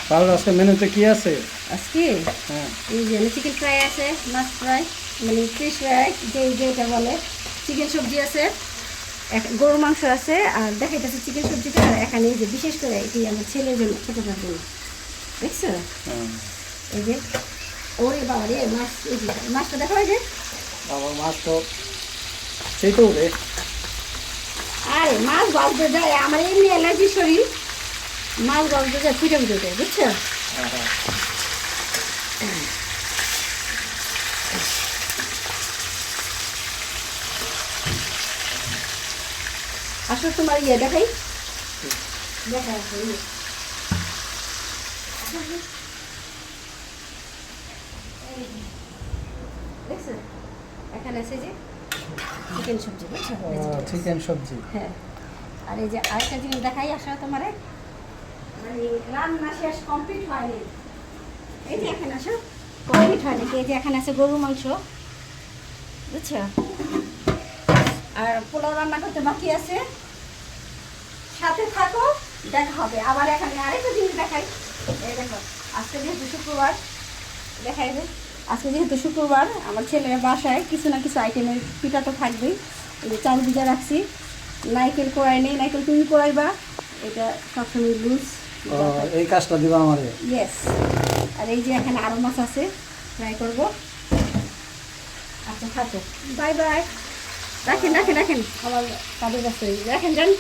তাহলে আজকে মেনুতে কি আছে? আজকে হ্যাঁ। এই যে চিকেন ফ্রাই আছে, মাছ ফ্রাই, মানে ফিশ ফ্রাই যেটা বলে, চিকেন সবজি আছে, গরুর মাংস আছে, আর দেখাইতেছে চিকেন সবজিটা। আর এখানে এই যে বিশেষ করে এটি আমার ছেলের জন্য, ছোটোটার জন্য, দেখছো? হ্যাঁ। এই যে ওরে বাবা রে মাছ, এই যে মাছটা দেখো, এই যে বাবা মাছ তো সেই তো রে। আরে মাছ গলতে যায়, আমার এমনি অ্যালার্জি শরীর, মাছ গলতে যায় ফুটে ফুটে যায়, বুঝছো? হ্যাঁ, হ্যাঁ। আসলে তোমার ইয়ে দেখাই, দেখা আছে এই যে। দেখছো এখানে আছে যে চিকেন সবজি, বুঝছো? চিকেন সবজি। হ্যাঁ, আর এই যে আরেকটা জিনিস দেখাই আসলে তোমারে, মানে রান্না শেষ কমপ্লিট হয়নি, এই যে এখানে আসো কমপ্লিট হয়নি, এই যে এখানে আছে গরুর মাংস, বুঝছো? আর পোলাও রান্না করতে বাকি আছে, সাথে থাকো, দেখা হবে। আবার এখানে আরেকটা জিনিস দেখাই, এই দেখো আজকে যেহেতু শুক্রবার, দেখাই যে আজকে যেহেতু শুক্রবার আমার ছেলের বাসায় কিছু না কিছু আইটেমের পিঠা তো থাকবেই। এই যে চাল ভিজা রাখছি, নারকেল কোড়াই নেই, নারকেল তুমি কোড়াইবা, এটা সবসময় লুজ। এই কাজটা দিবা আমারে? ইয়েস। আর এই যে এখানে আরও মাছ আছে, ফ্রাই করবো। আচ্ছা থাকো, বাই বাই, রাখেন রাখেন রাখেন, আমার কাজের কাছে রাখেন, যান।